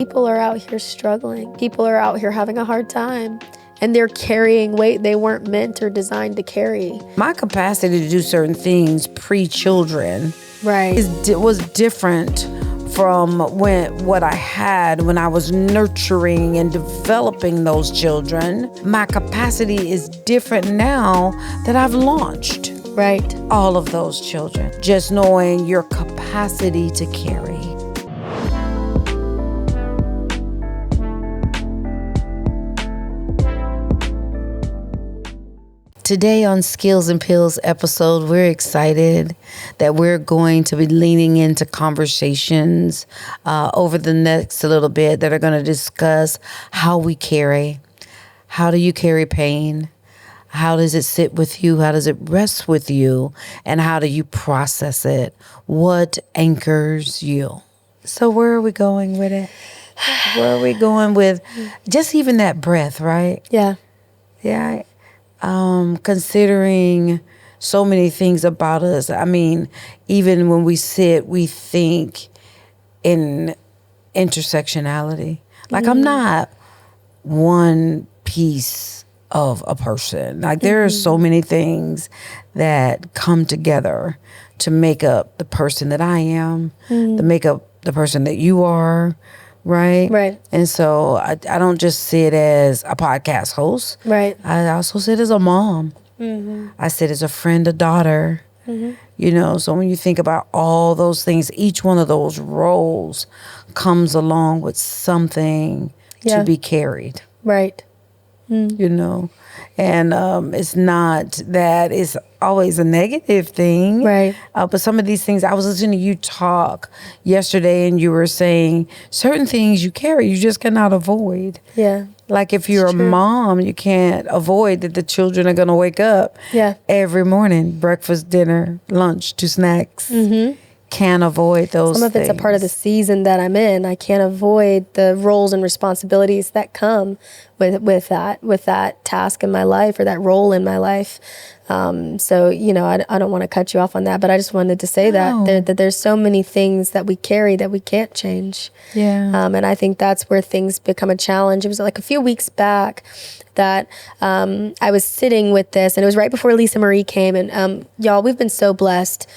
People are out here struggling. People are out here having a hard time. And they're carrying weight they weren't meant or designed to carry. My capacity to do certain things pre-children was different from what I had when I was nurturing and developing those children. My capacity is different now that I've launched all of those children. Just knowing your capacity to carry. Today on Skills and Pills episode, we're excited that we're going to be leaning into conversations over the next little bit that are going to discuss how we carry. How do you carry pain? How does it sit with you? How does it rest with you? And how do you process it? What anchors you? So where are we going with it? Where are we going with just even that breath, right? Yeah. Yeah. Considering so many things about us. I mean, even when we sit, we think in intersectionality. Like I'm not one piece of a person. Like there are so many things that come together to make up the person that I am, to make up the person that you are. Right. And so I don't just sit as a podcast host. Right. I also sit as a mom. I sit as a friend, a daughter. You know, so when you think about all those things, each one of those roles comes along with something to be carried. Right. You know, and it's not that it's always a negative thing. Right. But some of these things, I was listening to you talk yesterday and you were saying certain things you carry, you just cannot avoid. Yeah. Like if you're a mom, you can't avoid that the children are going to wake up every morning, breakfast, dinner, lunch, to snacks. Can't avoid those Some of it's a part of the season that I'm in. I can't avoid the roles and responsibilities that come with that task in my life or that role in my life. So, you know, I don't want to cut you off on that, but I just wanted to say that there's so many things that we carry that we can't change. Yeah. And I think that's where things become a challenge. It was like a few weeks back that I was sitting with this, and it was right before Lisa Marie came. And y'all, we've been so blessed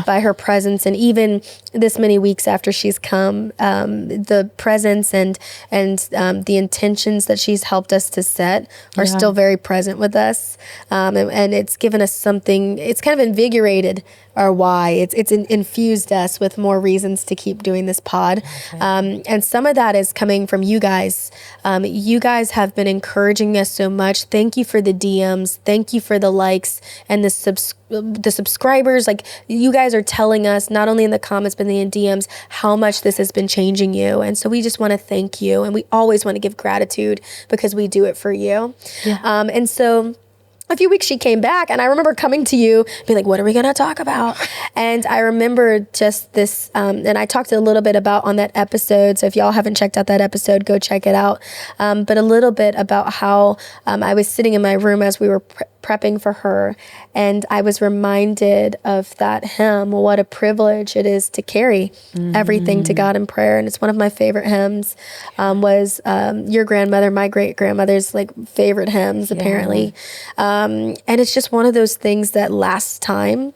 by her presence. And even this many weeks after she's come, the presence and the intentions that she's helped us to set are still very present with us. And it's given us something, it's kind of invigorated our why. It's infused us with more reasons to keep doing this pod. And some of that is coming from you guys. You guys have been encouraging us so much. Thank you for the DMs. Thank you for the likes and the subscribers. Like, you guys are telling us, not only in the comments, but in the DMs, how much this has been changing you. And so we just want to thank you. And we always want to give gratitude because we do it for you. And so a few weeks she came back, and I remember coming to you, being like, what are we going to talk about? And I remember just this, and I talked a little bit about on that episode, so if y'all haven't checked out that episode, go check it out, but a little bit about how I was sitting in my room as we were prepping for her, and I was reminded of that hymn, what a privilege it is to carry everything to God in prayer. And it's one of my favorite hymns, was your grandmother, my great-grandmother's like favorite hymns, apparently. And it's just one of those things that lasts time.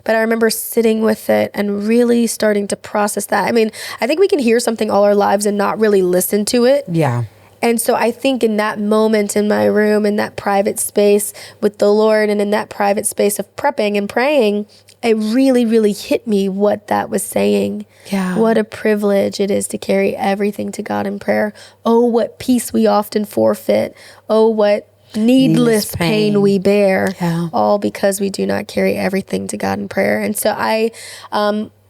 But I remember sitting with it and really starting to process that. I mean, I think we can hear something all our lives and not really listen to it. Yeah. And so I think in that moment in my room, in that private space with the Lord, and in that private space of prepping and praying, it really, really hit me what that was saying. Yeah. What a privilege it is to carry everything to God in prayer. Oh, what peace we often forfeit. Oh, what needless pain we bear, all because we do not carry everything to God in prayer. And so I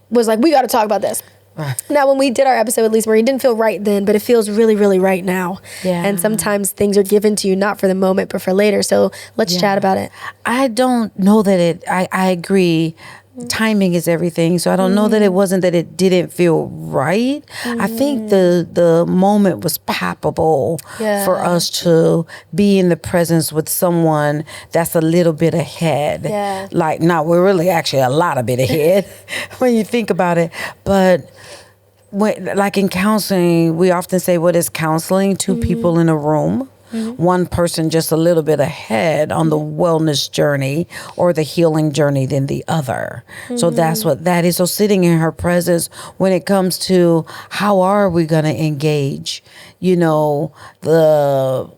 was like, we got to talk about this. Now, when we did our episode with Lisa Marie, it didn't feel right then, but it feels really, really right now. And sometimes things are given to you, not for the moment, but for later. So let's chat about it. I don't know that I agree. Timing is everything. So I don't know that it wasn't that it didn't feel right. I think the moment was palpable for us to be in the presence with someone that's a little bit ahead. Like, we're really actually a lot of bit ahead when you think about it. But like in counseling, we often say, what is counseling? Two people in a room. One person just a little bit ahead on the wellness journey or the healing journey than the other. So that's what that is. So sitting in her presence when it comes to how are we going to engage, the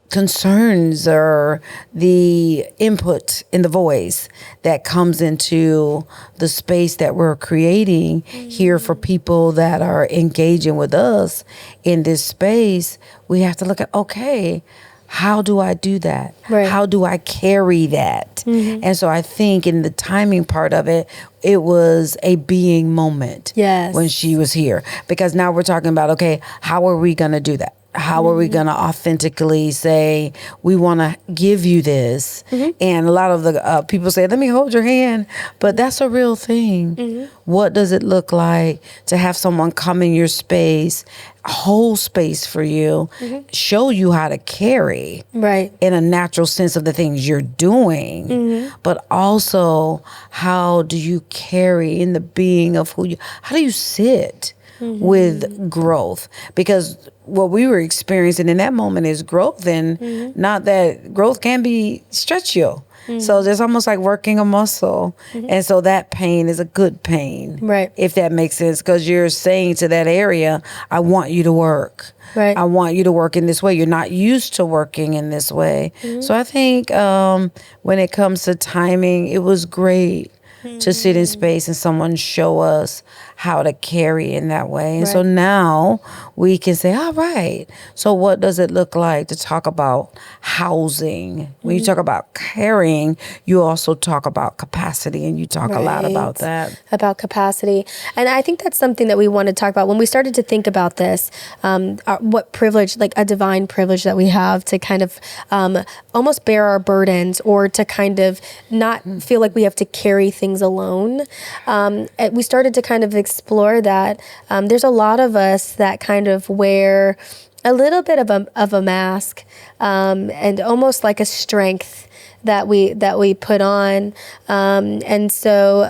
concerns or the input in the voice that comes into the space that we're creating here for people that are engaging with us in this space. We have to look at, okay, how do I do that? Right. How do I carry that? And so I think in the timing part of it, it was a being moment when she was here. Because now we're talking about, okay, how are we going to do that? How are we going to authentically say, we want to give you this? And a lot of the people say, let me hold your hand. But that's a real thing. What does it look like to have someone come in your space, hold space for you, show you how to carry in a natural sense of the things you're doing, but also how do you carry in the being of how do you sit with growth? Because what we were experiencing in that moment is growth, and not that growth can be stretch you. So there's almost like working a muscle. And so that pain is a good pain, if that makes sense, because you're saying to that area, I want you to work. I want you to work in this way. You're not used to working in this way. So I think when it comes to timing, it was great to sit in space and someone show us how to carry in that way. And so now we can say, all right, so what does it look like to talk about housing? When you talk about carrying, you also talk about capacity, and you talk a lot about that. About capacity. And I think that's something that we want to talk about. When we started to think about this, what privilege, like a divine privilege that we have to kind of almost bear our burdens, or to kind of not feel like we have to carry things alone. We started to kind of explore that. There's a lot of us that kind of wear a little bit of a mask, and almost like a strength that we put on. And so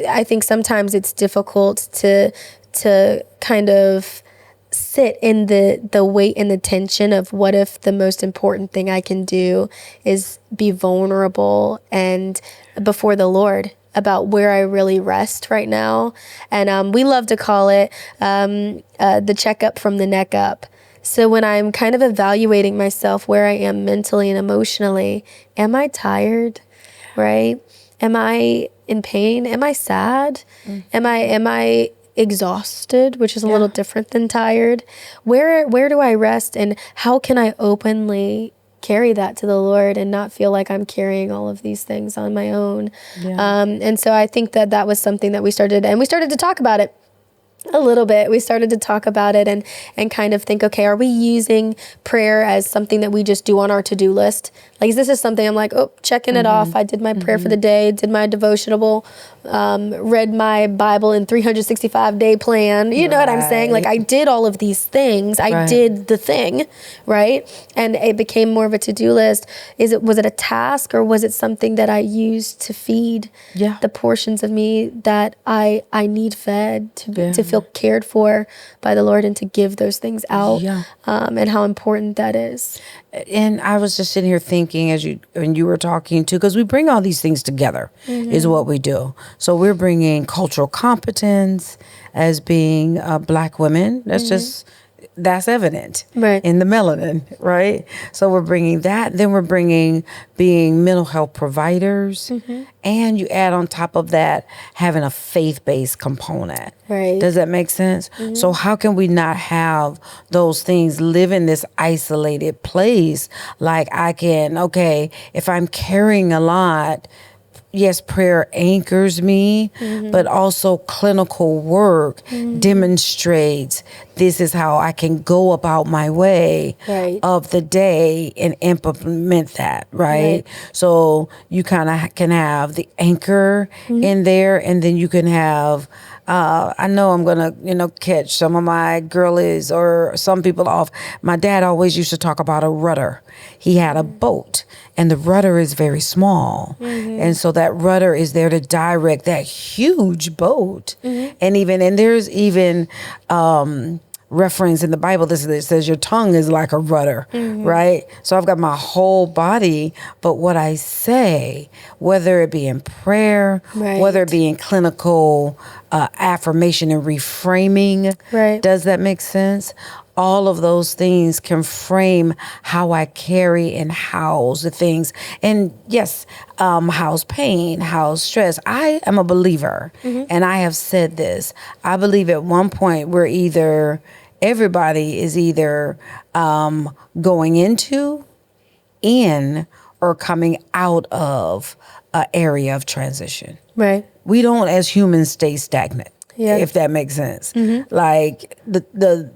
I think sometimes it's difficult to kind of sit in the weight and the tension of what if the most important thing I can do is be vulnerable and before the Lord about where I really rest right now. And we love to call it the checkup from the neck up. So when I'm kind of evaluating myself, where I am mentally and emotionally, am I tired, right? Am I in pain? Am I sad? Am I exhausted, which is a little different than tired? Where do I rest, and how can I openly carry that to the Lord and not feel like I'm carrying all of these things on my own? And so I think that was something that we started to talk about it a little bit. We started to talk about it and kind of think, okay, are we using prayer as something that we just do on our to-do list? Like, this is something I'm like, oh, checking it off. I did my prayer for the day, did my devotional, read my Bible in 365-day plan. You know what I'm saying? Like, I did all of these things. I did the thing, right? And it became more of a to-do list. Was it a task, or was it something that I used to feed the portions of me that I need fed, to feel cared for by the Lord, and to give those things out, and how important that is. And I was just sitting here thinking when you were talking too, because we bring all these things together is what we do. So we're bringing cultural competence as being Black women. That's evident in the melanin, right? So we're bringing that. Then we're bringing being mental health providers. And you add on top of that having a faith-based component. Does that make sense? So how can we not have those things, live in this isolated place? Like, if I'm carrying a lot, yes, prayer anchors me, but also clinical work demonstrates this is how I can go about my way of the day and implement that, right? So you kind of can have the anchor in there, and then you can have I know I'm gonna, catch some of my girlies or some people off. My dad always used to talk about a rudder. He had a boat, and the rudder is very small, and so that rudder is there to direct that huge boat. And there's even reference in the Bible that says your tongue is like a rudder, right? So I've got my whole body, but what I say, whether it be in prayer, whether it be in clinical affirmation and reframing, does that make sense? All of those things can frame how I carry and house the things. And yes, house pain, house stress. I am a believer, and I have said this. I believe at one point everybody is either going in, or coming out of an area of transition. Right. We don't, as humans, stay stagnant, if that makes sense. Like the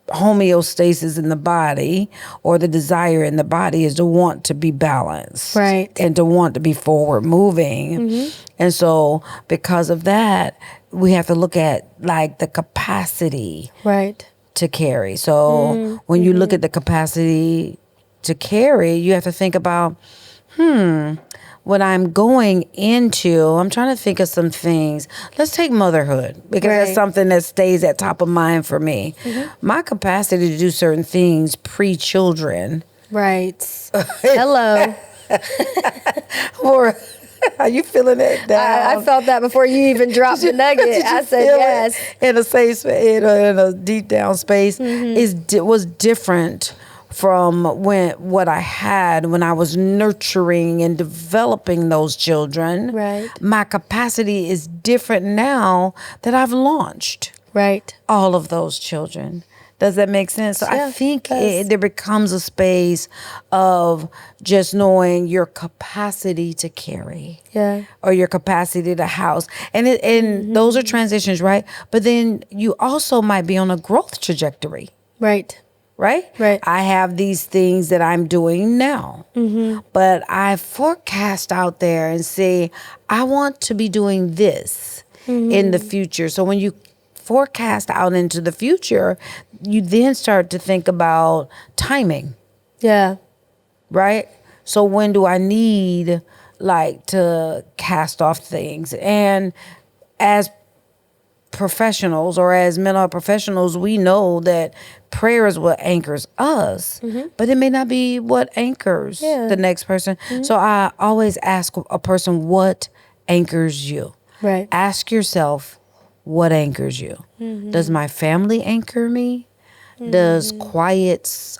homeostasis in the body, or the desire in the body, is to want to be balanced, and to want to be forward moving. And so because of that, we have to look at like the capacity to carry. So when you look at the capacity to carry, you have to think about, what I'm going into, I'm trying to think of some things. Let's take motherhood, because that's something that stays at top of mind for me. My capacity to do certain things pre-children. Right. Hello. Or are you feeling it down? I felt that before you even dropped the nugget. I said yes. In a safe space, in a deep down space, was different from what I had when I was nurturing and developing those children. Right. My capacity is different now that I've launched. All of those children. Does that make sense? So I think there becomes a space of just knowing your capacity to carry, or your capacity to house, and those are transitions, right? But then you also might be on a growth trajectory, right? I have these things that I'm doing now, but I forecast out there and say, I want to be doing this in the future. So when you forecast out into the future, you then start to think about timing. Right? So when do I need to cast off things? And as professionals, or as mental health professionals, we know that prayer is what anchors us, but it may not be what anchors the next person. So I always ask a person, what anchors you? Ask yourself, what anchors you? Does my family anchor me? Does quiet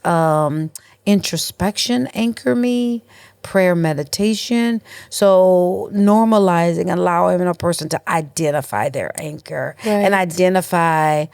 introspection anchor me? Prayer, meditation. So normalizing, allowing a person to identify their anchor and identify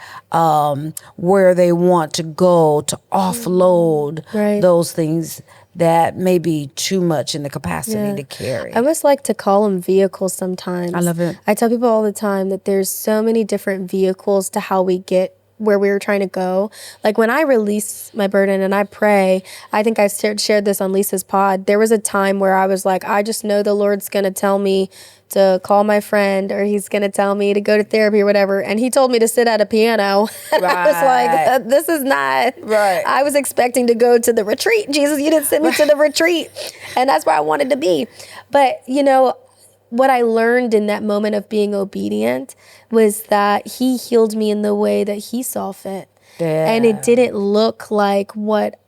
where they want to go to offload those things that may be too much in the capacity to carry. I almost like to call them vehicles sometimes. I love it. I tell people all the time that there's so many different vehicles to how we get where we were trying to go. Like when I release my burden and I pray, I think I shared this on Lisa's pod. There was a time where I was like, I just know the Lord's going to tell me to call my friend, or he's going to tell me to go to therapy or whatever. And he told me to sit at a piano. And I was like, this is not, I was expecting to go to the retreat. Jesus, you didn't send me to the retreat. And that's where I wanted to be. But, what I learned in that moment of being obedient was that he healed me in the way that he saw fit. And it didn't look like what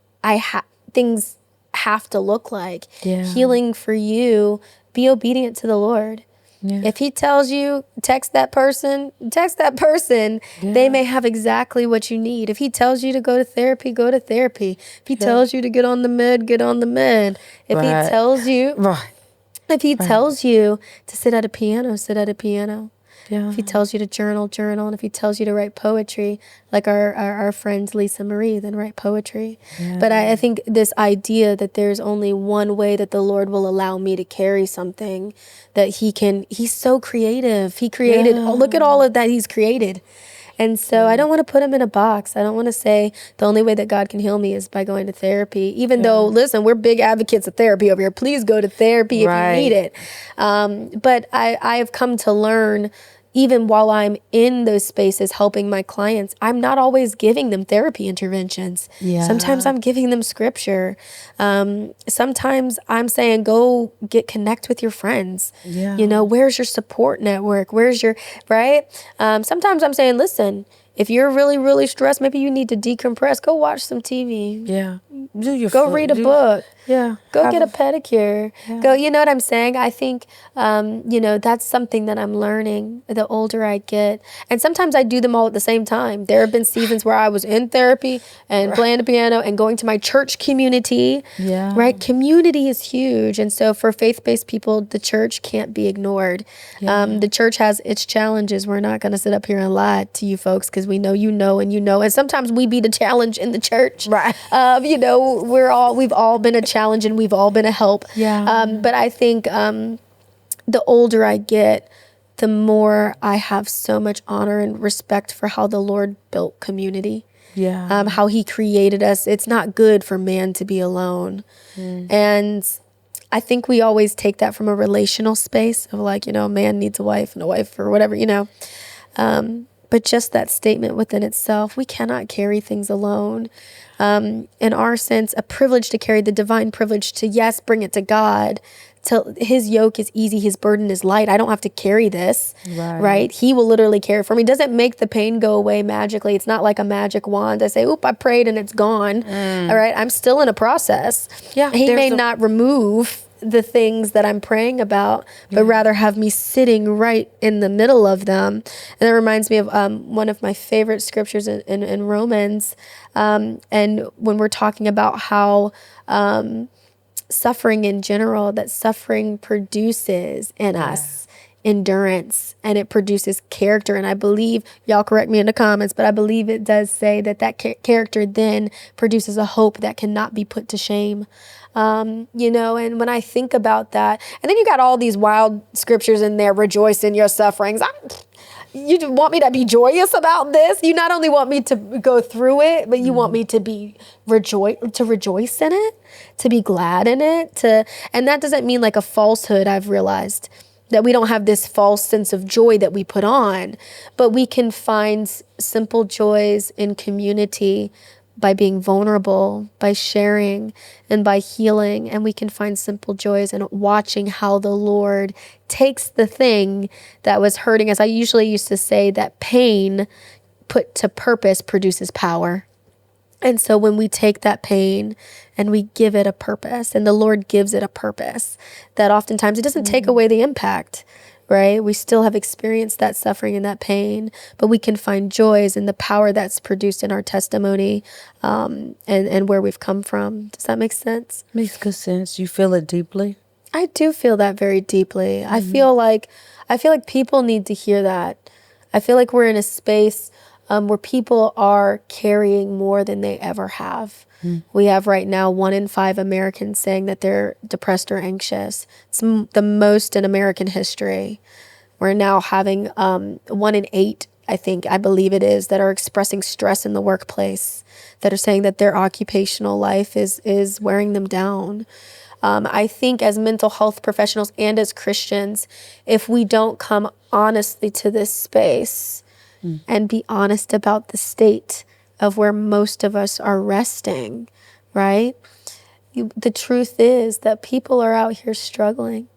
things have to look like. Healing for you, be obedient to the Lord. If he tells you, text that person. They may have exactly what you need. If he tells you to go to therapy, go to therapy. If he tells you to get on the med, get on the med. If he tells you... If he tells you to sit at a piano, sit at a piano. If he tells you to journal, journal. And if he tells you to write poetry, like our friend Lisa Marie, then write poetry. But I think this idea that there's only one way that the Lord will allow me to carry something, that he's so creative. He created, look at all of that he's created. And so I don't want to put him in a box. I don't want to say the only way that God can heal me is by going to therapy, even though, listen, we're big advocates of therapy over here. Please go to therapy if you need it. But I have come to learn, even while I'm in those spaces helping my clients, I'm not always giving them therapy interventions. Sometimes I'm giving them scripture. Sometimes I'm saying, go connect with your friends. Where's your support network? Where's your, right? Sometimes I'm saying, listen, if you're really, really stressed, maybe you need to decompress. Go watch some TV. Go read a book. Go get a pedicure. Go, you know what I'm saying? I think, that's something that I'm learning the older I get. And sometimes I do them all at the same time. There have been seasons where I was in therapy and playing the piano and going to my church community. Right? Community is huge. And so for faith-based people, the church can't be ignored. The church has its challenges. We're not going to sit up here and lie to you folks because we know you know and you know. And sometimes we be the challenge in the church. Right. We've all been a challenge and we've all been a help. But I think the older I get, the more I have so much honor and respect for how the Lord built community. How he created us. It's not good for man to be alone. And I think we always take that from a relational space of like, a man needs a wife and a wife or whatever, But just that statement within itself, we cannot carry things alone. In our sense, a privilege to carry, the divine privilege to, yes, bring it to God. Till his yoke is easy, his burden is light. I don't have to carry this, right? He will literally carry it for me. It doesn't make the pain go away magically. It's not like a magic wand. I say, oop, I prayed and it's gone. All right, I'm still in a process. He may not remove the things that I'm praying about, but rather have me sitting right in the middle of them. And that reminds me of one of my favorite scriptures in Romans. And when we're talking about how suffering in general, that suffering produces in us endurance and it produces character. And I believe, y'all correct me in the comments, but I believe it does say that character then produces a hope that cannot be put to shame. And when I think about that, and then you got all these wild scriptures in there, rejoice in your sufferings. You want me to be joyous about this? You not only want me to go through it, but you want me to be rejoice in it, to be glad in it, and that doesn't mean like a falsehood. I've realized that we don't have this false sense of joy that we put on, but we can find simple joys in community by being vulnerable, by sharing, and by healing. And we can find simple joys in watching how the Lord takes the thing that was hurting us. I usually used to say that pain put to purpose produces power. And so when we take that pain and we give it a purpose, and the Lord gives it a purpose, that oftentimes it doesn't take away the impact, right? We still have experienced that suffering and that pain, but we can find joys in the power that's produced in our testimony, and where we've come from. Does that make sense? Makes good sense. You feel it deeply? I do feel that very deeply. I feel like people need to hear that. I feel like we're in a space where people are carrying more than they ever have. We have right now 1 in 5 Americans saying that they're depressed or anxious. It's the most in American history. We're now having 1 in 8, I believe it is, that are expressing stress in the workplace, that are saying that their occupational life is wearing them down. I think as mental health professionals and as Christians, if we don't come honestly to this space and be honest about the state of where most of us are resting, right? The truth is that people are out here struggling,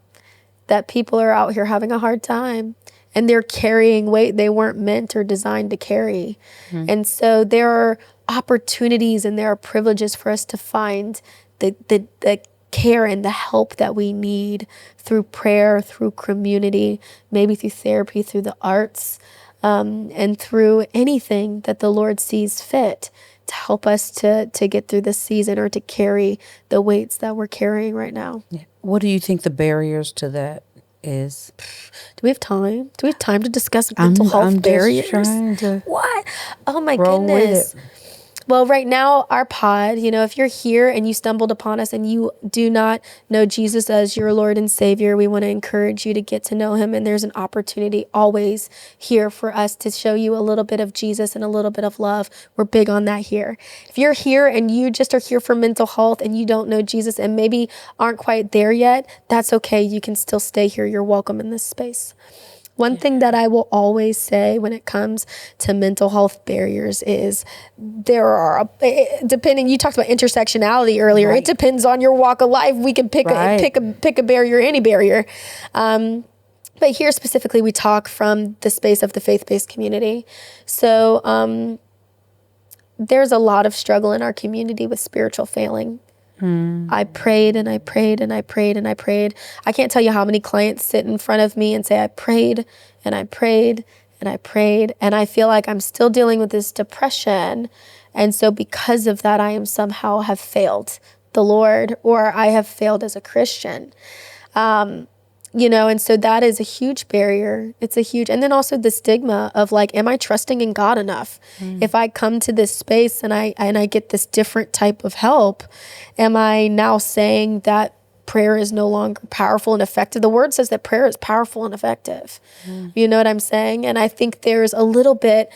that people are out here having a hard time, and they're carrying weight they weren't meant or designed to carry. And so there are opportunities and there are privileges for us to find the care and the help that we need through prayer, through community, maybe through therapy, through the arts, and through anything that the Lord sees fit to help us to get through this season or to carry the weights that we're carrying right now. What do you think the barriers to that is? Do we have time? Do we have time to discuss mental health barriers? Trying to what? Oh my goodness. Well, right now, our pod, if you're here and you stumbled upon us and you do not know Jesus as your Lord and Savior, we want to encourage you to get to know him. And there's an opportunity always here for us to show you a little bit of Jesus and a little bit of love. We're big on that here. If you're here and you just are here for mental health and you don't know Jesus and maybe aren't quite there yet, that's okay. You can still stay here. You're welcome in this space. One thing that I will always say when it comes to mental health barriers is there are, depending, you talked about intersectionality earlier. Right. It depends on your walk of life. We can pick a barrier, any barrier. But here specifically, we talk from the space of the faith-based community. So there's a lot of struggle in our community with spiritual failing. I prayed and I prayed and I prayed and I prayed. I can't tell you how many clients sit in front of me and say, I prayed and I prayed and I prayed. And I feel like I'm still dealing with this depression. And so because of that, I am somehow have failed the Lord, or I have failed as a Christian. And so that is a huge barrier. It's a huge, and then also the stigma of like, am I trusting in God enough? If I come to this space and I get this different type of help, am I now saying that prayer is no longer powerful and effective? The word says that prayer is powerful and effective. You know what I'm saying? And I think there's a little bit,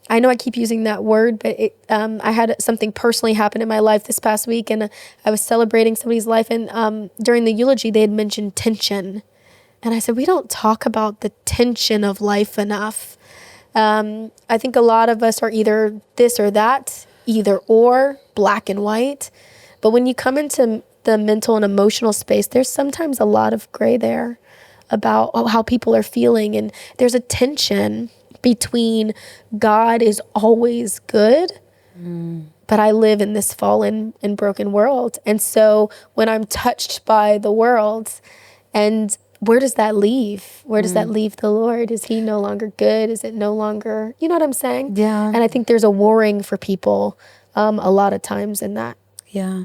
I know I keep using that word, but I had something personally happen in my life this past week, and I was celebrating somebody's life, and during the eulogy, they had mentioned tension. And I said, we don't talk about the tension of life enough. I think a lot of us are either this or that, either or, black and white. But when you come into the mental and emotional space, there's sometimes a lot of gray there about how people are feeling. And there's a tension between God is always good, but I live in this fallen and broken world. And so when I'm touched by the world, and where does that leave? Where does that leave the Lord? Is he no longer good? Is it no longer, you know what I'm saying? Yeah. And I think there's a warring for people a lot of times in that. Yeah.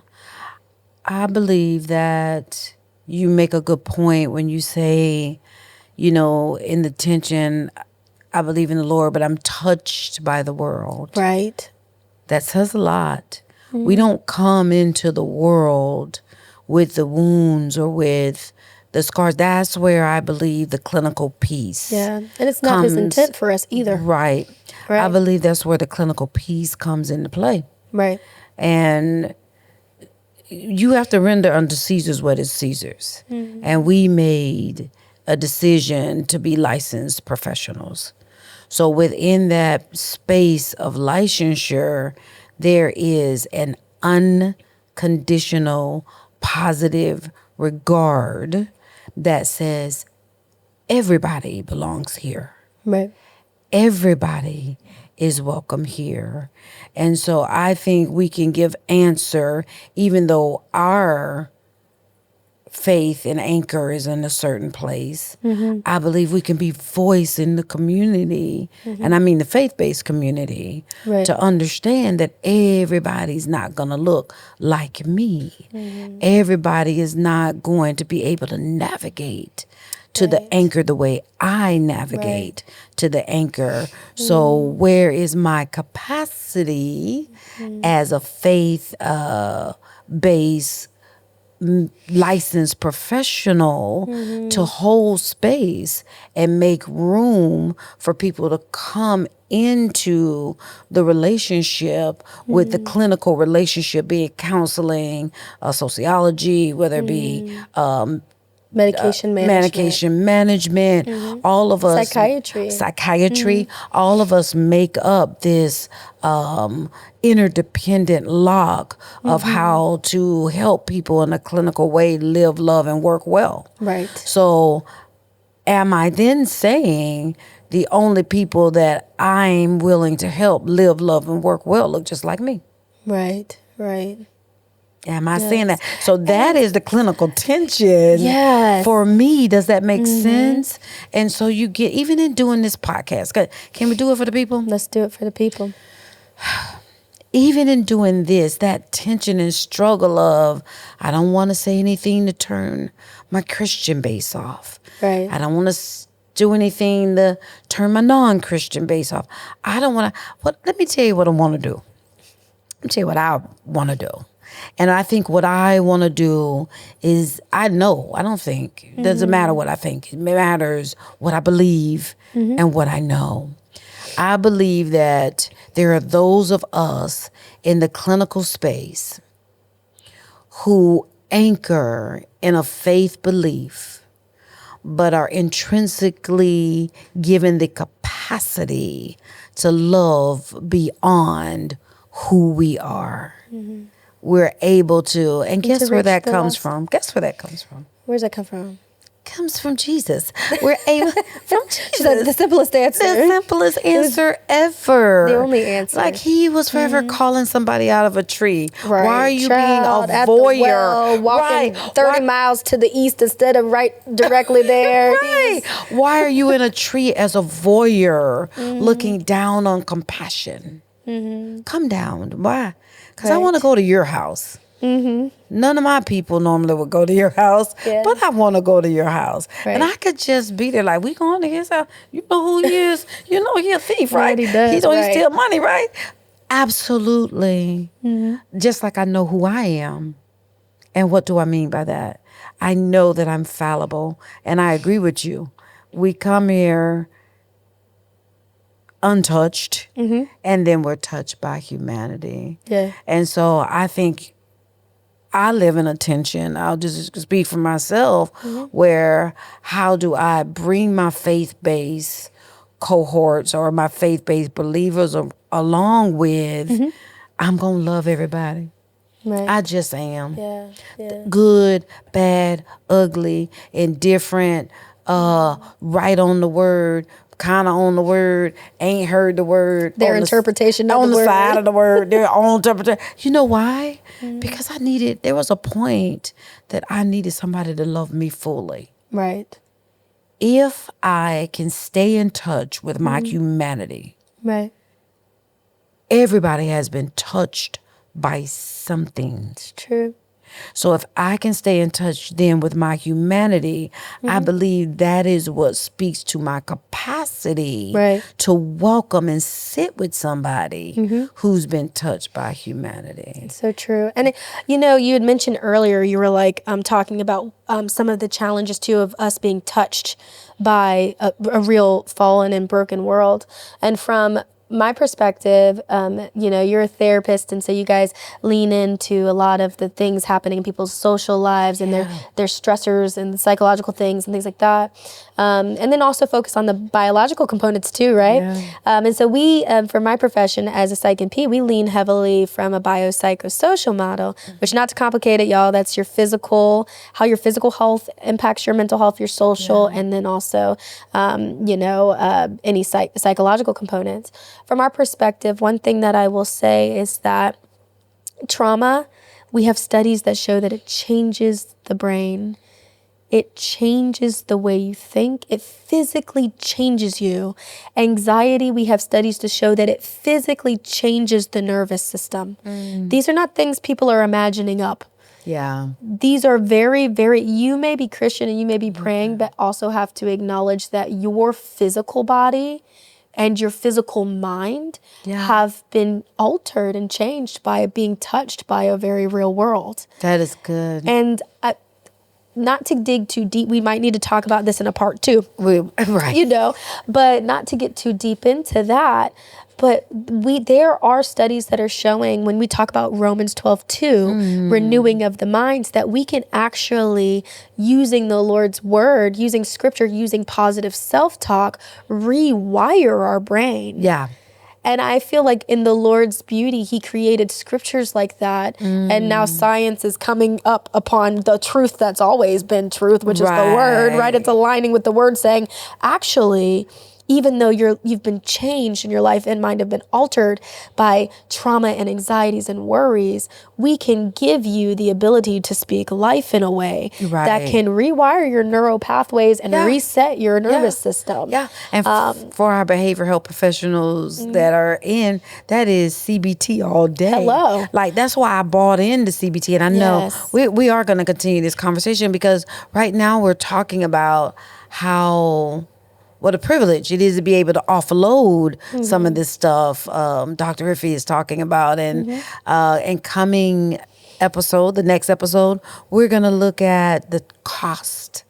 I believe that you make a good point when you say, in the tension, I believe in the Lord, but I'm touched by the world. Right. That says a lot. We don't come into the world with the wounds or with the scars. That's where I believe the clinical piece. Yeah. And it's not his intent for us either. Right. I believe that's where the clinical piece comes into play. Right. And you have to render unto Caesar's what is Caesar's. And we made a decision to be licensed professionals. So within that space of licensure, there is an unconditional positive regard that says everybody belongs here. Right. Everybody is welcome here. And so I think we can give answer, even though our faith and anchor is in a certain place. I believe we can be voice in the community, and I mean the faith-based community, to understand that everybody's not going to look like me. Everybody is not going to be able to navigate to the anchor the way I navigate to the anchor. So where is my capacity as a faith-based licensed professional to hold space and make room for people to come into the relationship with the clinical relationship, be it counseling, sociology, whether it be medication management, all of us, psychiatry, all of us make up this interdependent log of how to help people in a clinical way live, love, and work well. Right. So am I then saying the only people that I'm willing to help live, love, and work well look just like me? Right. Am I saying that? So that is the clinical tension. Yes. For me, does that make sense? And so you get, even in doing this podcast, can we do it for the people? Let's do it for the people. Even in doing this, that tension and struggle of, I don't want to say anything to turn my Christian base off. Right. I don't want to do anything to turn my non-Christian base off. I don't want to, let me tell you what I want to do. Let me tell you what I want to do. And I think what I want to do is, it doesn't matter what I think. It matters what I believe and what I know. I believe that there are those of us in the clinical space who anchor in a faith belief, but are intrinsically given the capacity to love beyond who we are. Mm-hmm. We're able to, and guess where that comes from? Guess where that comes from? Where does that come from? Comes from Jesus. We're able from Jesus. She's like, the simplest answer. The simplest answer ever. The only answer. Like he was forever calling somebody out of a tree. Right. Why are you Child, being a voyeur? Well, walking 30 miles to the east instead of right directly there. Right. Why are you in a tree as a voyeur looking down on compassion? Mm-hmm. Come down. Why? Because I want to go to your house. Mm-hmm. None of my people normally would go to your house, but I want to go to your house. Right. And I could just be there like, we going to his house. You know who he is. You know he a thief, right? He does, He's only steal money, right? Absolutely. Mm-hmm. Just like I know who I am. And what do I mean by that? I know that I'm fallible. And I agree with you. We come here untouched, and then we're touched by humanity. Yeah. And so I think I live in a tension. I'll just speak for myself, where how do I bring my faith-based cohorts or my faith-based believers along with, I'm going to love everybody. Right. I just am. Yeah. Good, bad, ugly, indifferent, right on the word, kind of on the word, ain't heard the word. Their interpretation on the the word. side of the word, their own interpretation. You know why? Because there was a point that I needed somebody to love me fully. Right. If I can stay in touch with my humanity. Right. Everybody has been touched by something. It's true. So if I can stay in touch then with my humanity, I believe that is what speaks to my capacity to welcome and sit with somebody who's been touched by humanity. It's so true. And, you had mentioned earlier, you were like talking about some of the challenges too of us being touched by a real fallen and broken world. And from my perspective, you're a therapist, and so you guys lean into a lot of the things happening in people's social lives and their stressors and the psychological things and things like that. And then also focus on the biological components too, right? Yeah. And so we, for my profession as a psych NP, we lean heavily from a biopsychosocial model, which, not to complicate it, y'all, that's your physical, how your physical health impacts your mental health, your social, and then also, any psychological components. From our perspective, one thing that I will say is that trauma, we have studies that show that it changes the brain. It changes the way you think. It physically changes you. Anxiety, we have studies to show that it physically changes the nervous system. These are not things people are imagining up. Yeah. These are very, very, you may be Christian and you may be praying, but also have to acknowledge that your physical body and your physical mind have been altered and changed by being touched by a very real world. That is good. And not to dig too deep, we might need to talk about this in a part 2. Right. But not to get too deep into that. But there are studies that are showing, when we talk about Romans 12:2, renewing of the minds, that we can actually, using the Lord's word, using scripture, using positive self-talk, rewire our brain. Yeah. And I feel like in the Lord's beauty, he created scriptures like that. And now science is coming up upon the truth that's always been truth, which is the word, right? It's aligning with the word, saying, actually, even though you've been changed and your life and mind have been altered by trauma and anxieties and worries, we can give you the ability to speak life in a way that can rewire your neural pathways and reset your nervous system. Yeah. And for our behavioral health professionals that are in, that is CBT all day. Hello. Like, that's why I bought into CBT. And I know we are going to continue this conversation, because right now we're talking about what a privilege it is to be able to offload some of this stuff Dr. Riffy is talking about. And coming episode, the next episode, we're going to look at the cost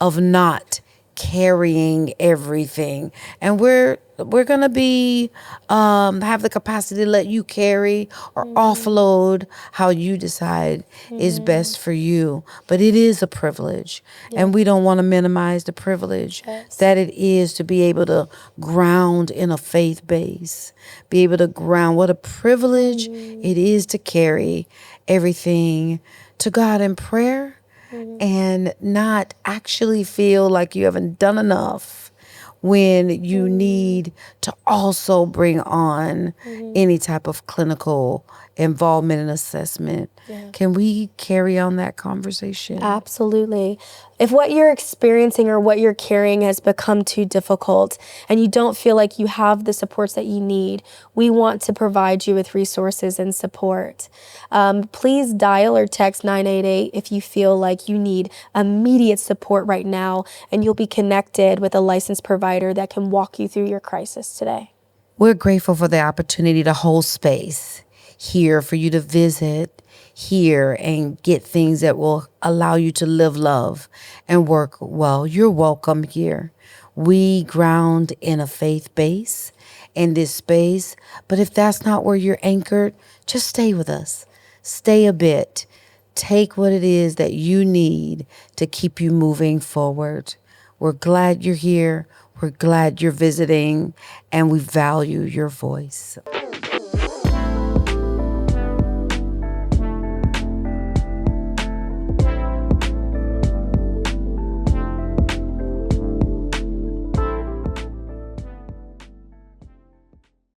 of not carrying everything. And we're going to be have the capacity to let you carry or offload how you decide is best for you. But it is a privilege. And we don't want to minimize the privilege that it is to be able to ground in a faith base, be able to ground. What a privilege it is to carry everything to God in prayer and not actually feel like you haven't done enough when you need to also bring on any type of clinical involvement and assessment. Can we carry on that conversation? Absolutely. If what you're experiencing or what you're carrying has become too difficult and you don't feel like you have the supports that you need, we want to provide you with resources and support. Please dial or text 988 if you feel like you need immediate support right now, and you'll be connected with a licensed provider that can walk you through your crisis today. We're grateful for the opportunity to hold space here for you to visit here and get things that will allow you to live love and work well. You're welcome here. We ground in a faith base in this space, but if that's not where you're anchored, just stay with us. Stay a bit. Take what it is that you need to keep you moving forward. We're glad you're here. We're glad you're visiting, and we value your voice.